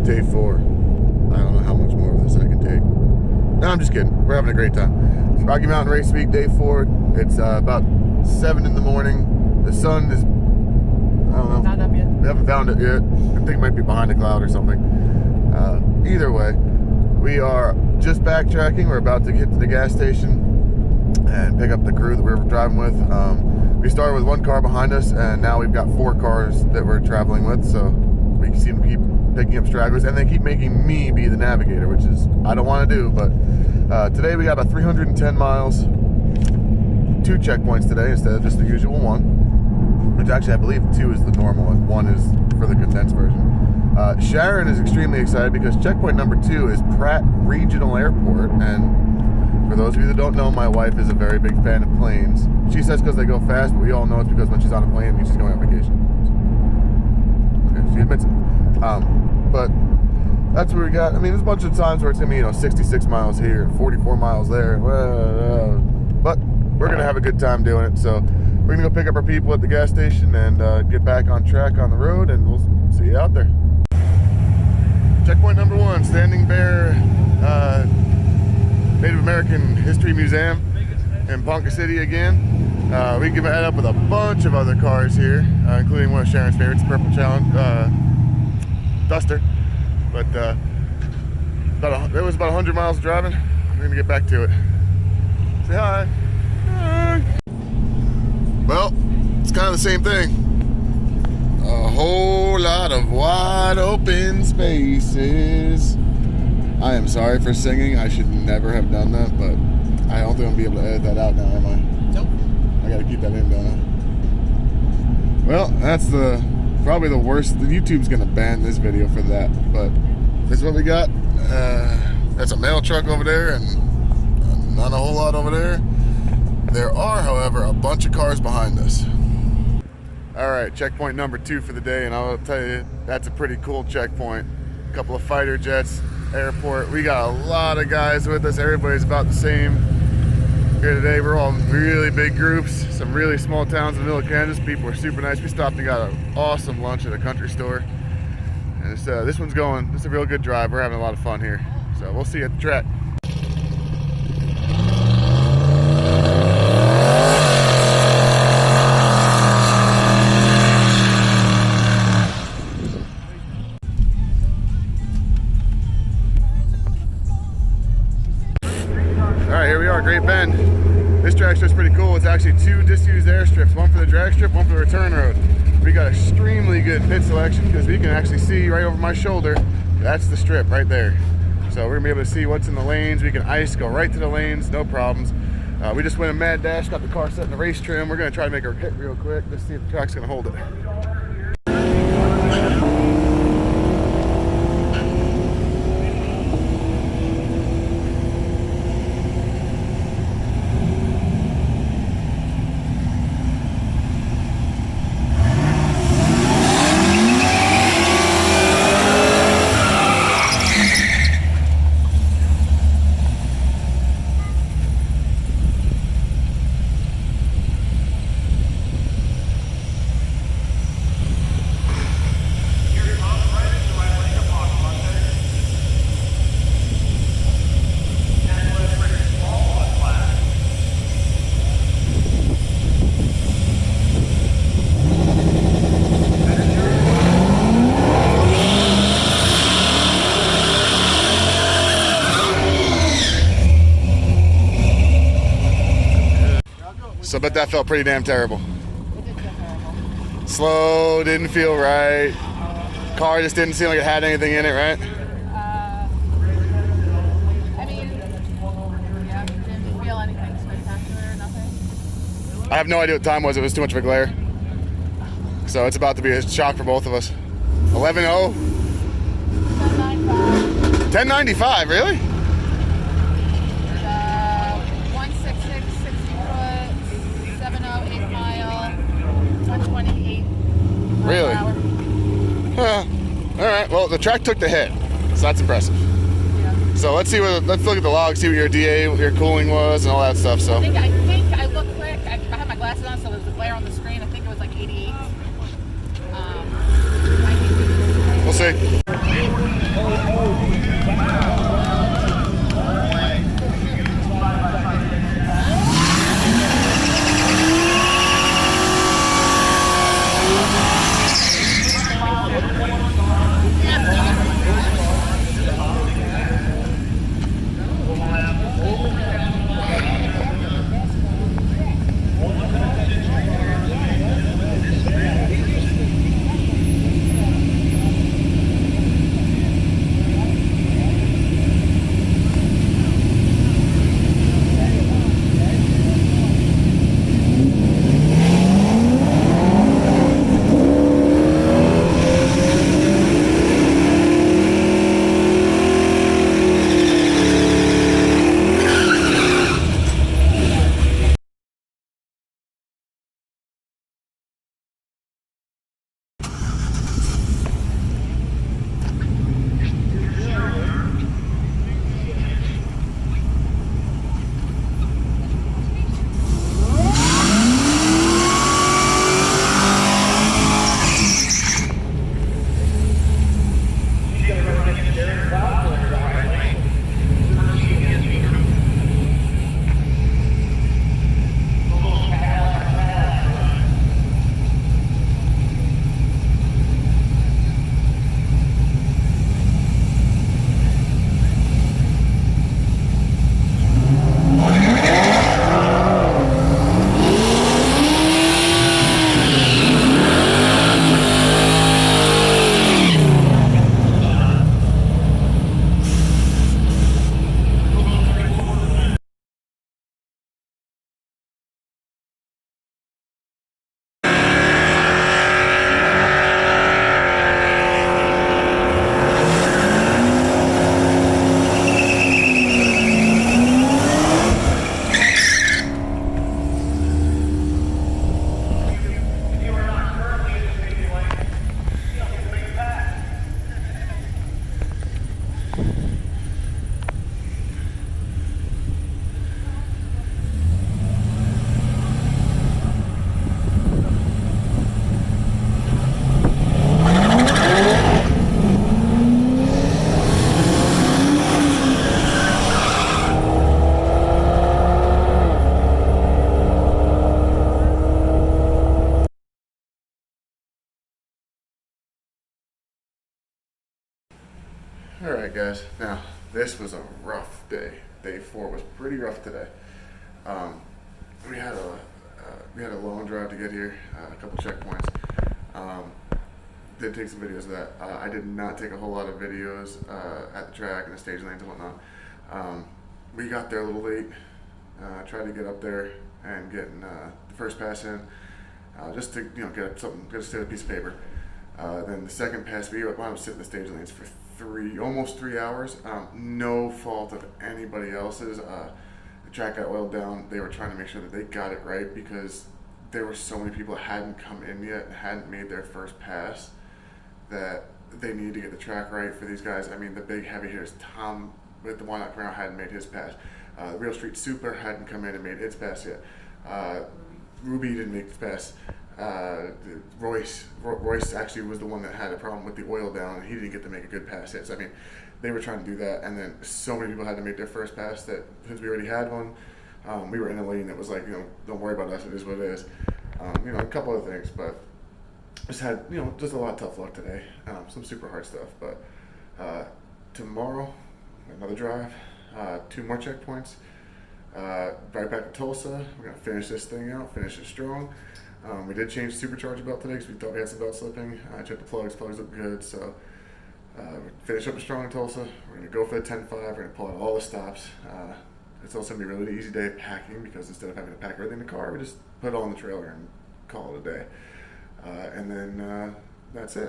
day 4. I don't know how much more of this I can take. No, I'm just kidding. We're having a great time. It's Rocky Mountain Race Week, day 4. It's about 7 in the morning. The sun is, I don't know. Not up yet. We haven't found it yet. I think it might be behind a cloud or something. Either way, we are just backtracking. We're about to get to the gas station and pick up the crew that we were driving with. We started with 1 car behind us, and now we've got 4 cars that we're traveling with, so we seem to keep picking up stragglers, and they keep making me be the navigator, which is, I don't want to do, but today we got about 310 miles, 2 checkpoints today instead of just the usual 1, which actually I believe 2 is the normal and 1 is for the condensed version. Sharon is extremely excited because checkpoint number 2 is Pratt Regional Airport, and for those of you that don't know, my wife is a very big fan of planes. She says because they go fast, but we all know it's because when she's on a plane, it means she's going on vacation. Okay, she admits it. But that's what we got. I mean, there's a bunch of times where it's gonna be, 66 miles here and 44 miles there. But we're gonna have a good time doing it. So we're gonna go pick up our people at the gas station and get back on track on the road, and we'll see you out there. Checkpoint number 1, Standing Bear Native American History Museum in Ponca City again. We can add up with a bunch of other cars here, including one of Sharon's favorites, Purple Challenge Duster. But it was about 100 miles of driving. We're gonna get back to it. Say hi. Hi. Well, it's kind of the same thing. A whole lot of wide open spaces. I am sorry for singing. I should never have done that, but I don't think I'm gonna be able to edit that out now, am I? Nope. I gotta keep that in, don't I? Well, that's probably the worst. The YouTube's gonna ban this video for that, but this is what we got. That's a mail truck over there and not a whole lot over there. There are, however, a bunch of cars behind us. All right, checkpoint number 2 for the day, and I'll tell you, that's a pretty cool checkpoint. A couple of fighter jets, airport. We got a lot of guys with us. Everybody's about the same here today. We're all in really big groups, some really small towns in the middle of Kansas. People are super nice. We stopped and got an awesome lunch at a country store. And this one's going, this is a real good drive. We're having a lot of fun here. So we'll see you at the track. Great Bend. This drag strip's pretty cool. It's actually 2 disused airstrips, one for the drag strip, one for the return road. We got extremely good pit selection because we can actually see right over my shoulder. That's the strip right there. So we're gonna be able to see what's in the lanes. We can ice, go right to the lanes, no problems. We just went a mad dash, got the car set in the race trim. We're gonna try to make our hit real quick. Let's see if the track's gonna hold it. So I bet that felt pretty damn terrible. It did feel terrible. Slow, didn't feel right. Car just didn't seem like it had anything in it, right? I mean, yeah, didn't feel anything spectacular or nothing. I have no idea what time was. It was too much of a glare. So it's about to be a shock for both of us. 11:0. 10:95. 10:95, really? 166, 60 foot, 70, 8 mile, 128. Really? Huh. All right. Well, the track took the hit, so that's impressive. Yeah. So let's look at the log, see what your DA, what your cooling was, and all that stuff. So I think I looked quick. I had my glasses on, so there was a glare on the screen. I think it was like 88. we'll see. All right, guys. Now, this was a rough day. Day 4 was pretty rough today. We had a long drive to get here, a couple checkpoints. Did take some videos of that. I did not take a whole lot of videos at the track and the stage lanes and whatnot. We got there a little late. Tried to get up there and get the first pass in, just to get something, just to get a piece of paper. Then the second pass, we wound up sitting in the stage lanes for almost 3 hours. No fault of anybody else's. The track got oiled down. They were trying to make sure that they got it right because there were so many people that hadn't come in yet and hadn't made their first pass that they needed to get the track right for these guys. I mean, the big heavy hitters, Tom with the Why Not Crown hadn't made his pass. Real Street Super hadn't come in and made its pass yet. Ruby didn't make his pass. Royce actually was the one that had a problem with the oil down, and he didn't get to make a good pass yet. So I mean, they were trying to do that, and then so many people had to make their first pass that since we already had one, we were in a lane that was like, don't worry about us, it is what it is. A couple other things, but just had just a lot of tough luck today. Some super hard stuff, but tomorrow another drive, 2 more checkpoints. Right back to Tulsa. We're gonna finish this thing out, finish it strong. We did change the supercharger belt today because we thought we had some belt slipping. I checked the plugs look good, so finish up strong in Tulsa. We're gonna go for the 10.5. We're gonna pull out all the stops. It's also gonna be a really easy day of packing because instead of having to pack everything in the car, we just put it all in the trailer and call it a day. And then that's it.